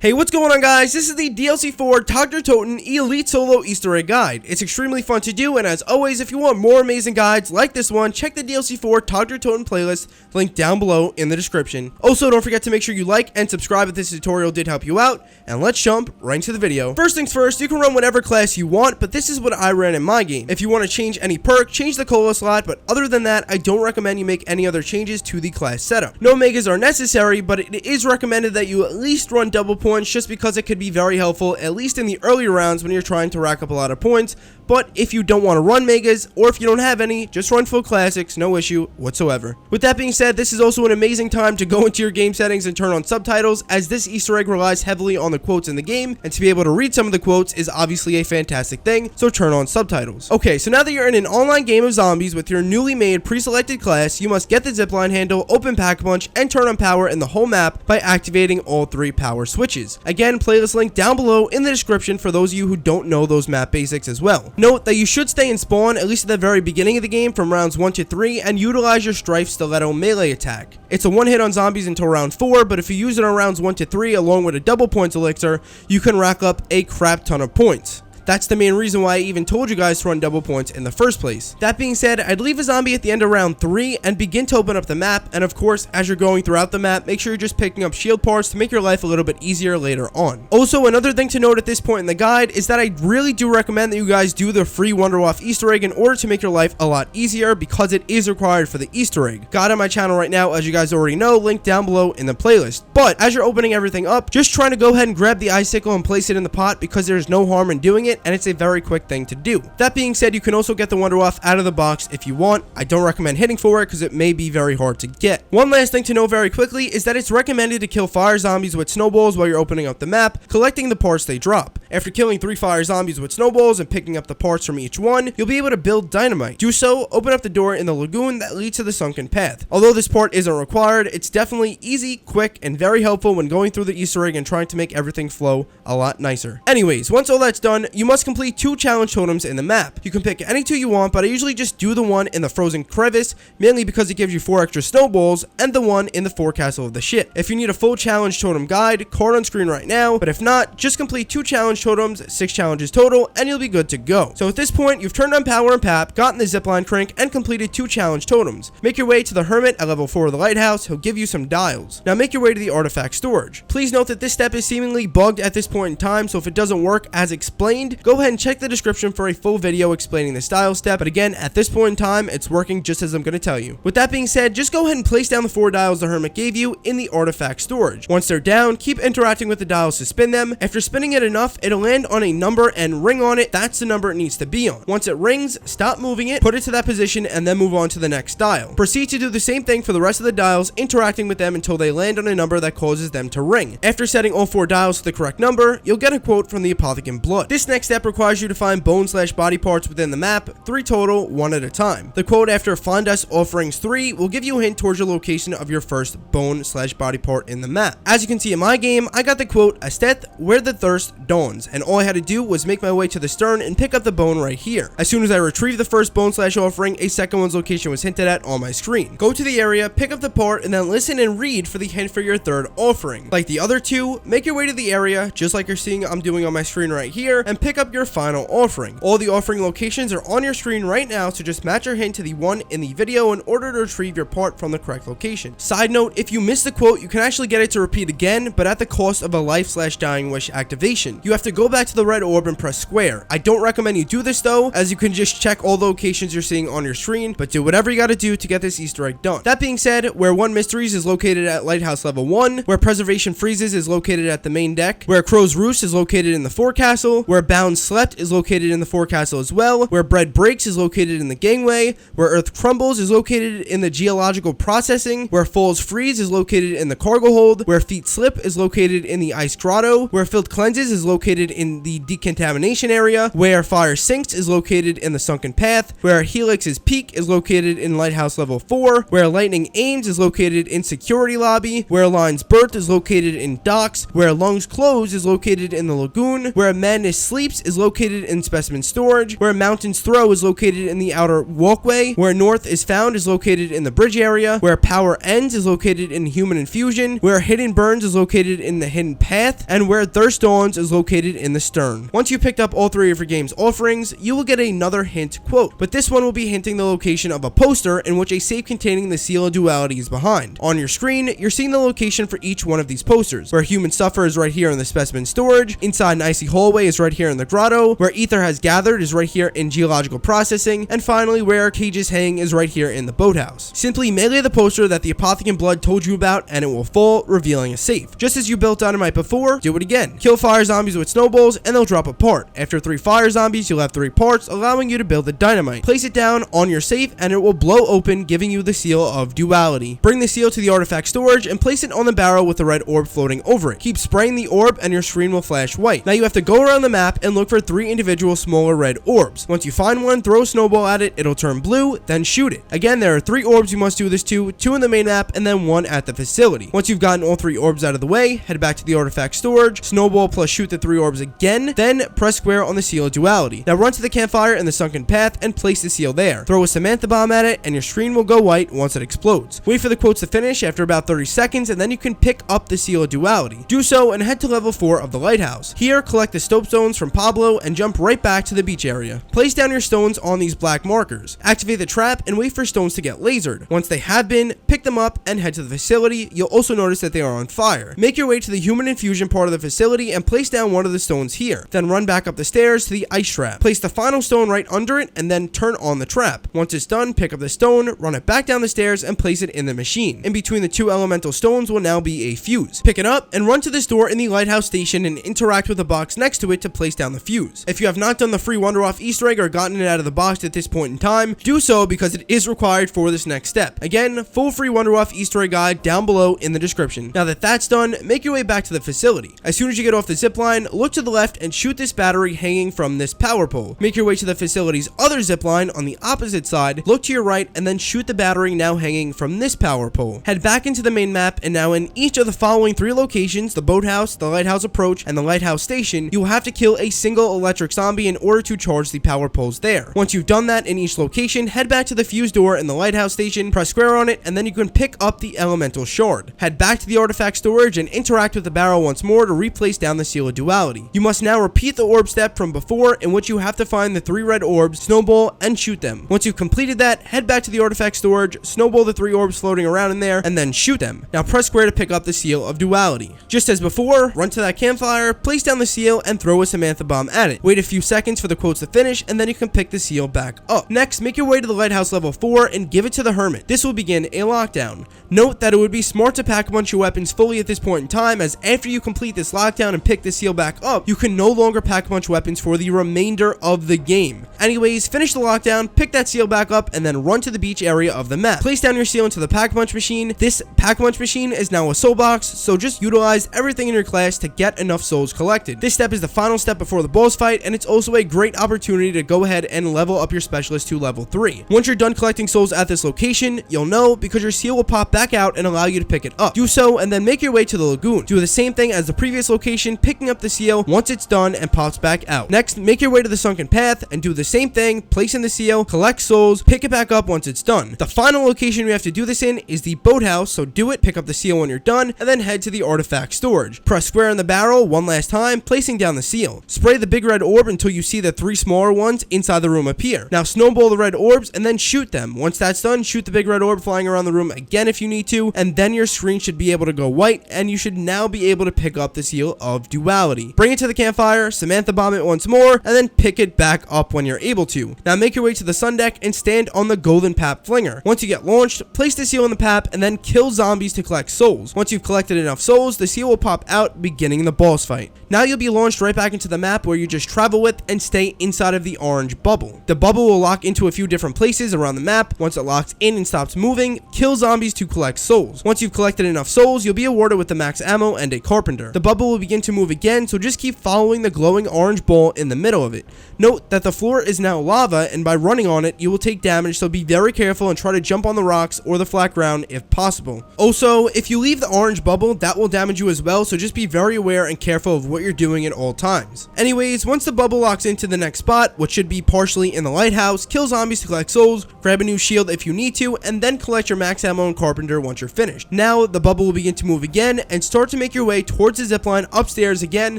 Hey, what's going on, guys? This is the DLC 4 Dr. Toten Elite Solo Easter Egg Guide. It's extremely fun to do, and as always, if you want more amazing guides like this one, check the DLC 4 Dr. Toten playlist, linked down below in the description. Also, don't forget to make sure you like and subscribe if this tutorial did help you out, and let's jump right into the video. First things first, you can run whatever class you want, but this is what I ran in my game. If you want to change any perk, change the cola slot, but other than that, I don't recommend you make any other changes to the class setup. No megas are necessary, but it is recommended that you at least run double points, just because it could be very helpful, at least in the earlier rounds when you're trying to rack up a lot of points. But if you don't want to run megas, or if you don't have any, just run full classics, no issue whatsoever. With that being said, this is also an amazing time to go into your game settings and turn on subtitles, as this Easter egg relies heavily on the quotes in the game, and to be able to read some of the quotes is obviously a fantastic thing, so turn on subtitles. Okay, so now that you're in an online game of zombies with your newly made pre-selected class, you must get the zipline handle, open pack punch, and turn on power in the whole map by activating all 3 power switches. Again, playlist link down below in the description for those of you who don't know those map basics as well. Note that you should stay in spawn, at least at the very beginning of the game, from rounds 1 to 3, and utilize your Strife Stiletto melee attack. It's a one hit on zombies until round 4, but if you use it on rounds 1 to 3 along with a double points elixir, you can rack up a crap ton of points. That's the main reason why I even told you guys to run double points in the first place. That being said, I'd leave a zombie at the end of round 3 and begin to open up the map, and of course, as you're going throughout the map, make sure you're just picking up shield parts to make your life a little bit easier later on. Also, another thing to note at this point in the guide is that I really do recommend that you guys do the free WUNDERWAFFE Easter egg in order to make your life a lot easier, because it is required for the Easter egg. Got it on my channel right now, as you guys already know, linked down below in the playlist. But as you're opening everything up, just trying to go ahead and grab the icicle and place it in the pot, because there's no harm in doing it, and it's a very quick thing to do. That being said, you can also get the WUNDERWAFFE out of the box if you want. I don't recommend hitting for it because it may be very hard to get. One last thing to know very quickly is that it's recommended to kill fire zombies with snowballs while you're opening up the map, collecting the parts they drop. After killing 3 fire zombies with snowballs and picking up the parts from each one, you'll be able to build dynamite. Do so, open up the door in the lagoon that leads to the sunken path. Although this part isn't required, it's definitely easy, quick, and very helpful when going through the Easter egg and trying to make everything flow a lot nicer. Anyways, once all that's done, you must complete 2 challenge totems in the map. You can pick any 2 you want, but I usually just do the one in the frozen crevice, mainly because it gives you 4 extra snowballs, and the one in the forecastle of the ship. If you need a full challenge totem guide, card on screen right now, but if not, just complete 2 challenge totems, 6 challenges total, and you'll be good to go. So at this point, you've turned on power and pap, gotten the zipline crank, and completed 2 challenge totems. Make your way to the hermit at level 4 of the lighthouse. He'll give you some dials. Now make your way to the artifact storage. Please note that this step is seemingly bugged at this point in time, so if it doesn't work as explained, go ahead and check the description for a full video explaining the style step, but again, at this point in time, it's working just as I'm going to tell you. With that being said, just go ahead and place down the 4 dials the hermit gave you in the artifact storage. Once they're down, keep interacting with the dials to spin them. After spinning it enough, it'll land on a number and ring on it. That's the number it needs to be on. Once it rings, stop moving it, put it to that position, and then move on to the next dial. Proceed to do the same thing for the rest of the dials, interacting with them until they land on a number that causes them to ring. After setting all 4 dials to the correct number, you'll get a quote from the APOTHICON blood. This next step requires you to find bone/body parts within the map, 3 total, 1 at a time. The quote after "Find us offerings 3" will give you a hint towards your location of your first bone/body part in the map. As you can see in my game, I got the quote "Asteth where the thirst dawns," and all I had to do was make my way to the stern and pick up the bone right here. As soon as I retrieved the first bone/offering, a second one's location was hinted at on my screen. Go to the area, pick up the part, and then listen and read for the hint for your third offering. Like the other 2, make your way to the area, just like you're seeing I'm doing on my screen right here, and pick up your final offering. All the offering locations are on your screen right now, so just match your hint to the one in the video in order to retrieve your part from the correct location. Side note, if you miss the quote, you can actually get it to repeat again, but at the cost of a life/dying wish activation. You have to go back to the red orb and press square. I don't recommend you do this though, as you can just check all the locations you're seeing on your screen, but do whatever you gotta do to get this Easter egg done. That being said, where 1 Mysteries is located at lighthouse level 1, where Preservation Freezes is located at the main deck, where Crow's Roost is located in the forecastle, where Bound Slept is located in the forecastle as well, where Bread Breaks is located in the gangway, where Earth Crumbles is located in the geological processing, where Falls Freeze is located in the cargo hold, where Feet Slip is located in the ice grotto, where Filth Cleanses is located in the decontamination area, where Fire Sinks is located in the sunken path, where Helixes Peak is located in lighthouse level 4, where Lightning Aims is located in security lobby, where Lion's Birth is located in docks, where Lungs Close is located in the lagoon, where Madness Sleep Leaps is located in specimen storage, where Mountain's Throw is located in the outer walkway, where North is found is located in the bridge area, where Power Ends is located in Human Infusion, where Hidden Burns is located in the Hidden Path, and where Thirst Dawns is located in the Stern. Once you picked up all three of your game's offerings, you will get another hint quote, but this one will be hinting the location of a poster in which a safe containing the Seal of Duality is behind. On your screen, you're seeing the location for each one of these posters, where Human Suffer is right here in the specimen storage, Inside an Icy Hallway is right here in the grotto, where Ether Has Gathered is right here in Geological Processing, and finally where Cages Hang is right here in the boathouse. Simply melee the poster that the Apothicon blood told you about and it will fall, revealing a safe. Just as you built Dynamite before, do it again. Kill fire zombies with snowballs and they'll drop apart. After 3 fire zombies, you'll have 3 parts, allowing you to build the dynamite. Place it down on your safe and it will blow open, giving you the Seal of Duality. Bring the seal to the artifact storage and place it on the barrel with the red orb floating over it. Keep spraying the orb and your screen will flash white. Now you have to go around the map and look for 3 individual smaller red orbs. Once you find one, throw a snowball at it, it'll turn blue, then shoot it. Again, there are 3 orbs you must do this to, 2 in the main map and then 1 at the facility. Once you've gotten all 3 orbs out of the way, head back to the artifact storage, snowball plus shoot the 3 orbs again, then press square on the Seal of Duality. Now run to the campfire in the sunken path and place the seal there. Throw a Samantha bomb at it and your screen will go white once it explodes. Wait for the quotes to finish after about 30 seconds and then you can pick up the Seal of Duality. Do so and head to level 4 of the lighthouse. Here, collect the soapstones from Pablo and jump right back to the beach area. Place down your stones on these black markers. Activate the trap and wait for stones to get lasered. Once they have been, pick them up and head to the facility. You'll also notice that they are on fire. Make your way to the Human Infusion part of the facility and place down one of the stones here. Then run back up the stairs to the ice trap. Place the final stone right under it and then turn on the trap. Once it's done, pick up the stone, run it back down the stairs and place it in the machine. In between the 2 elemental stones will now be a fuse. Pick it up and run to this door in the lighthouse station and interact with the box next to it to place down the fuse. If you have not done the free WUNDERWAFFE Easter egg or gotten it out of the box at this point in time, do so because it is required for this next step. Again, full free WUNDERWAFFE Easter egg guide down below in the description. Now that that's done, make your way back to the facility. As soon as you get off the zipline, look to the left and shoot this battery hanging from this power pole. Make your way to the facility's other zipline on the opposite side, look to your right and then shoot the battery now hanging from this power pole. Head back into the main map and now in each of the following 3 locations, the boathouse, the lighthouse approach, and the lighthouse station, you will have to kill a single electric zombie in order to charge the power poles there. Once you've done that in each location, head back to the fuse door in the lighthouse station, press square on it, and then you can pick up the elemental shard. Head back to the artifact storage and interact with the barrel once more to replace down the Seal of Duality. You must now repeat the orb step from before, in which you have to find the 3 red orbs, snowball, and shoot them. Once you've completed that, head back to the artifact storage, snowball the 3 orbs floating around in there, and then shoot them. Now press square to pick up the Seal of Duality. Just as before, run to that campfire, place down the seal, and throw a Samantha bomb at it. Wait a few seconds for the quotes to finish, and then you can pick the seal back up. Next, make your way to the lighthouse level 4 and give it to the hermit. This will begin a lockdown. Note that it would be smart to pack a bunch of weapons fully at this point in time, as after you complete this lockdown and pick the seal back up, you can no longer pack a bunch of weapons for the remainder of the game. Anyways, finish the lockdown, pick that seal back up, and then run to the beach area of the map. Place down your seal into the pack-a-punch machine. This pack-a-punch machine is now a soul box, so just utilize everything in your class to get enough souls collected. This step is the final step before the boss fight, and it's also a great opportunity to go ahead and level up your specialist to level 3. Once you're done collecting souls at this location, you'll know because your seal will pop back out and allow you to pick it up. Do so and then make your way to the lagoon. Do the same thing as the previous location, picking up the seal once it's done and pops back out. Next, make your way to the sunken path and do the same thing, place in the seal, collect souls, pick it back up once it's done. The final location we have to do this in is the boathouse, so do it, pick up the seal when you're done, and then head to the artifact storage. Press square on the barrel one last time, placing down the seal. Spray the big red orb until you see the 3 smaller ones inside the room appear. Now snowball the red orbs and then shoot them. Once that's done, shoot the big red orb flying around the room again if you need to, and then your screen should be able to go white, and you should now be able to pick up the Seal of Duality. Bring it to the campfire, Samantha bomb it once more, and then pick it back up when you're able to. Now make your way to the sun deck and stand on the golden pap flinger. Once you get launched, place the seal in the pap and then kill zombies to collect souls. Once you've collected enough souls, the seal will pop out, beginning the boss fight. Now you'll be launched right back into the map where you just travel with and stay inside of the orange bubble. The bubble will lock into a few different places around the map. Once it locks in and stops moving, kill zombies to collect souls. Once you've collected enough souls, you'll be awarded with the max ammo and a carpenter. The bubble will begin to move again, so just keep following the glowing orange ball in the middle of it. Note that the floor is now lava, and by running on it, you will take damage, so be very careful and try to jump on the rocks or the flat ground if possible. Also, if you leave the orange bubble, that will damage you as well, so just be very aware and careful of what you're doing at all times. Anyways, once the bubble locks into the next spot, which should be partially in the lighthouse, kill zombies to collect souls, grab a new shield if you need to, and then collect your max ammo and carpenter once you're finished. Now, the bubble will begin to move again and start to make your way towards the zipline upstairs again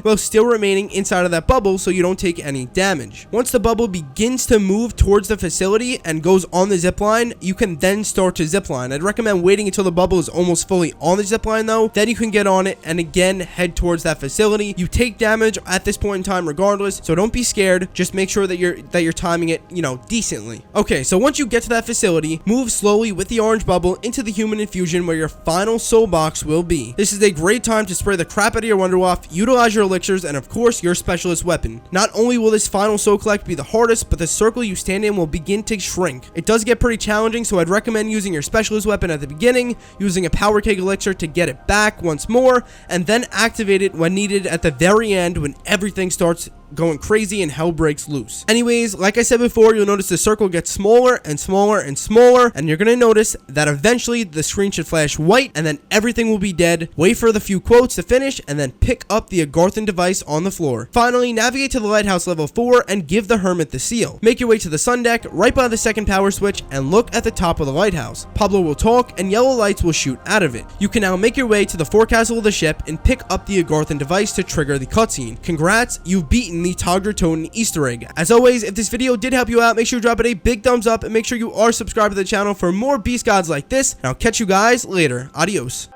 while still remaining inside of that bubble so you don't take any damage. Once the bubble begins to move towards the facility and goes on the zipline, you can then start to zipline. I'd recommend waiting until the bubble is almost fully on the zipline though, then you can get on it and again head towards that facility. You take damage at this point in time regardless, so don't be scared. Just make sure that you're timing it, decently. Okay, so once you get to that facility, move slowly with the orange bubble into the human infusion where your final soul box will be. This is a great time to spray the crap out of your Wunderwaffe, utilize your elixirs, and of course your specialist weapon. Not only will this final soul collect be the hardest, but the circle you stand in will begin to shrink. It does get pretty challenging, so I'd recommend using your specialist weapon at the beginning, using a power keg elixir to get it back once more, and then activate it when needed at the very end when everything starts going crazy and hell breaks loose. Anyways, like I said before, you'll notice the circle gets smaller and smaller and smaller, and you're gonna notice that eventually the screen should flash white and then everything will be dead. Wait for the few quotes to finish and then pick up the Agarthan device on the floor. Finally, navigate to the lighthouse level 4 and give the hermit the seal. Make your way to the sun deck right by the second power switch and look at the top of the lighthouse. Pablo will talk and yellow lights will shoot out of it. You can now make your way to the forecastle of the ship and pick up the Agarthan device to trigger the cutscene. Congrats, you've beaten the Toten Easter egg. As always, if this video did help you out, make sure you drop it a big thumbs up and make sure you are subscribed to the channel for more beast gods like this, and I'll catch you guys later. Adios.